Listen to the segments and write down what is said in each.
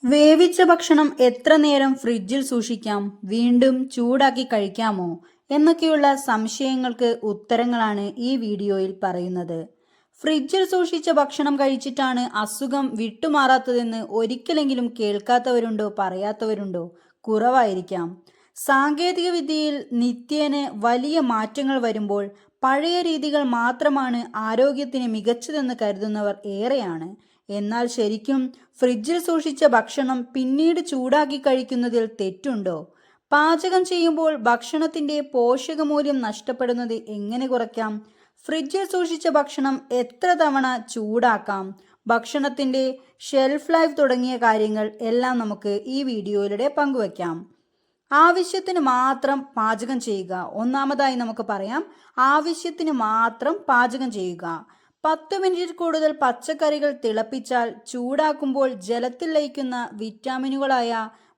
വേവിച്ച ഭക്ഷണം എത്ര നേരം ഫ്രിഡ്ജിൽ സൂക്ഷിക്കാം, വീണ്ടും ചൂടാക്കി കഴിക്കാമോ എന്നൊക്കെയുള്ള സംശയങ്ങൾക്ക് ഉത്തരങ്ങളാണ് ഈ വീഡിയോയിൽ പറയുന്നത്. ഫ്രിഡ്ജിൽ സൂക്ഷിച്ച ഭക്ഷണം കഴിച്ചിട്ടാണ് അസുഖം വിട്ടുമാറാത്തതെന്ന് ഒരിക്കലെങ്കിലും കേൾക്കാത്തവരുണ്ടോ, പറയാത്തവരുണ്ടോ? കുറവായിരിക്കാം. സാങ്കേതിക വിദ്യയിൽ നിത്യേന വലിയ മാറ്റങ്ങൾ വരുമ്പോൾ പഴയ രീതികൾ മാത്രമാണ് ആരോഗ്യത്തിന് മികച്ചതെന്ന് കരുതുന്നവർ ഏറെയാണ്. എന്നാൽ ശരിക്കും ഫ്രിഡ്ജിൽ സൂക്ഷിച്ച ഭക്ഷണം പിന്നീട് ചൂടാക്കി കഴിക്കുന്നതിൽ തെറ്റുണ്ടോ? പാചകം ചെയ്യുമ്പോൾ ഭക്ഷണത്തിന്റെ പോഷകമൂല്യം നഷ്ടപ്പെടുന്നത് എങ്ങനെ കുറയ്ക്കാം? ഫ്രിഡ്ജിൽ സൂക്ഷിച്ച ഭക്ഷണം എത്ര തവണ ചൂടാക്കാം? ഭക്ഷണത്തിന്റെ ഷെൽഫ് ലൈഫ് തുടങ്ങിയ കാര്യങ്ങൾ എല്ലാം നമുക്ക് ഈ വീഡിയോയിലൂടെ പങ്കുവയ്ക്കാം. ആവശ്യത്തിന് മാത്രം പാചകം ചെയ്യുക. ഒന്നാമതായി നമുക്ക് പറയാം, ആവശ്യത്തിന് മാത്രം പാചകം ചെയ്യുക. 10 മിനിറ്റിൽ കൂടുതൽ പച്ചക്കറികൾ തിളപ്പിച്ചാൽ ചൂടാക്കുമ്പോൾ ജലത്തിൽ ലയിക്കുന്ന വിറ്റാമിനുകളായ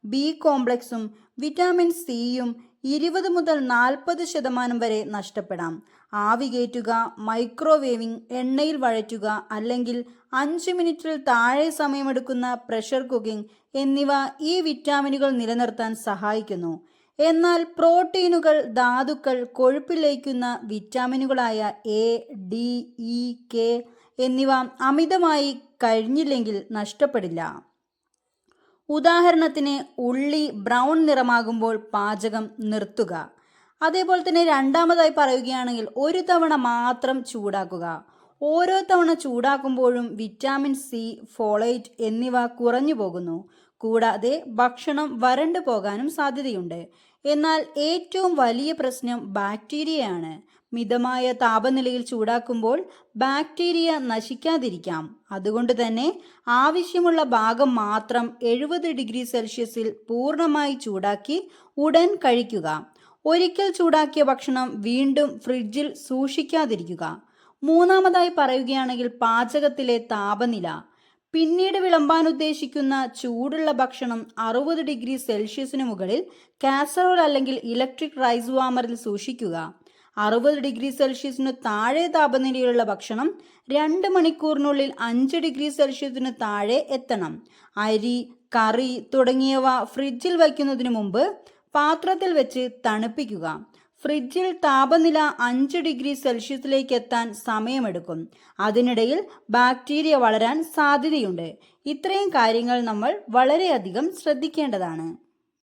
ബി കോംപ്ലക്സും വിറ്റാമിൻ സിയും 20 മുതൽ 40% വരെ നഷ്ടപ്പെടാം. ആവി കയറ്റുക, മൈക്രോവേവിംഗ്, എണ്ണയിൽ വഴറ്റുക അല്ലെങ്കിൽ 5 മിനിറ്റിൽ താഴെ സമയമെടുക്കുന്ന പ്രഷർ കുക്കിംഗ് എന്നിവ ഈ വിറ്റാമിനുകൾ നിലനിർത്താൻ സഹായിക്കുന്നു. എന്നാൽ പ്രോട്ടീനുകൾ, ധാതുക്കൾ, കൊഴുപ്പിൽ ലയിക്കുന്ന വിറ്റാമിനുകളായ എ, ഡി, ഇ, കെ എന്നിവ അമിതമായി കഴിഞ്ഞില്ലെങ്കിൽ നഷ്ടപ്പെടില്ല. ഉദാഹരണത്തിന്, ഉള്ളി ബ്രൗൺ നിറമാകുമ്പോൾ പാചകം നിർത്തുക. അതേപോലെ തന്നെ രണ്ടാമതായി പറയുകയാണെങ്കിൽ, ഒരു തവണ മാത്രം ചൂടാക്കുക. ഓരോ തവണ ചൂടാക്കുമ്പോഴും വിറ്റാമിൻ സി, ഫോളേറ്റ് എന്നിവ കുറഞ്ഞു പോകുന്നു. കൂടാതെ ഭക്ഷണം വരണ്ടു പോകാനും സാധ്യതയുണ്ട്. എന്നാൽ ഏറ്റവും വലിയ പ്രശ്നം ബാക്ടീരിയയാണ്. മിതമായ താപനിലയിൽ ചൂടാക്കുമ്പോൾ ബാക്ടീരിയ നശിക്കാതിരിക്കാം. അതുകൊണ്ട് തന്നെ ആവശ്യമുള്ള ഭാഗം മാത്രം 70 ഡിഗ്രി സെൽഷ്യസിൽ പൂർണ്ണമായി ചൂടാക്കി ഉടൻ കഴിക്കുക. ഒരിക്കൽ ചൂടാക്കിയ ഭക്ഷണം വീണ്ടും ഫ്രിഡ്ജിൽ സൂക്ഷിക്കാതിരിക്കുക. മൂന്നാമതായി പറയുകയാണെങ്കിൽ, പാചകത്തിലെ താപനില. പിന്നീട് വിളമ്പാൻ ഉദ്ദേശിക്കുന്ന ചൂടുള്ള ഭക്ഷണം 60 ഡിഗ്രി സെൽഷ്യസിന് മുകളിൽ കാസറോൾ അല്ലെങ്കിൽ ഇലക്ട്രിക് റൈസ് വാമറിൽ സൂക്ഷിക്കുക. 60 ഡിഗ്രി സെൽഷ്യസിന് താഴെ താപനിലയിലുള്ള ഭക്ഷണം 2 മണിക്കൂറിനുള്ളിൽ 5 ഡിഗ്രി സെൽഷ്യസിന് താഴെ എത്തണം. അരി, കറി തുടങ്ങിയവ ഫ്രിഡ്ജിൽ വയ്ക്കുന്നതിന് മുമ്പ് പാത്രത്തിൽ വെച്ച് തണുപ്പിക്കുക. ഫ്രിഡ്ജിൽ താപനില 5 ഡിഗ്രി സെൽഷ്യസിലേക്ക് എത്താൻ സമയമെടുക്കും. അതിനിടയിൽ ബാക്ടീരിയ വളരാൻ സാധ്യതയുണ്ട്. ഇത്രയും കാര്യങ്ങൾ നമ്മൾ വളരെയധികം ശ്രദ്ധിക്കേണ്ടതാണ്.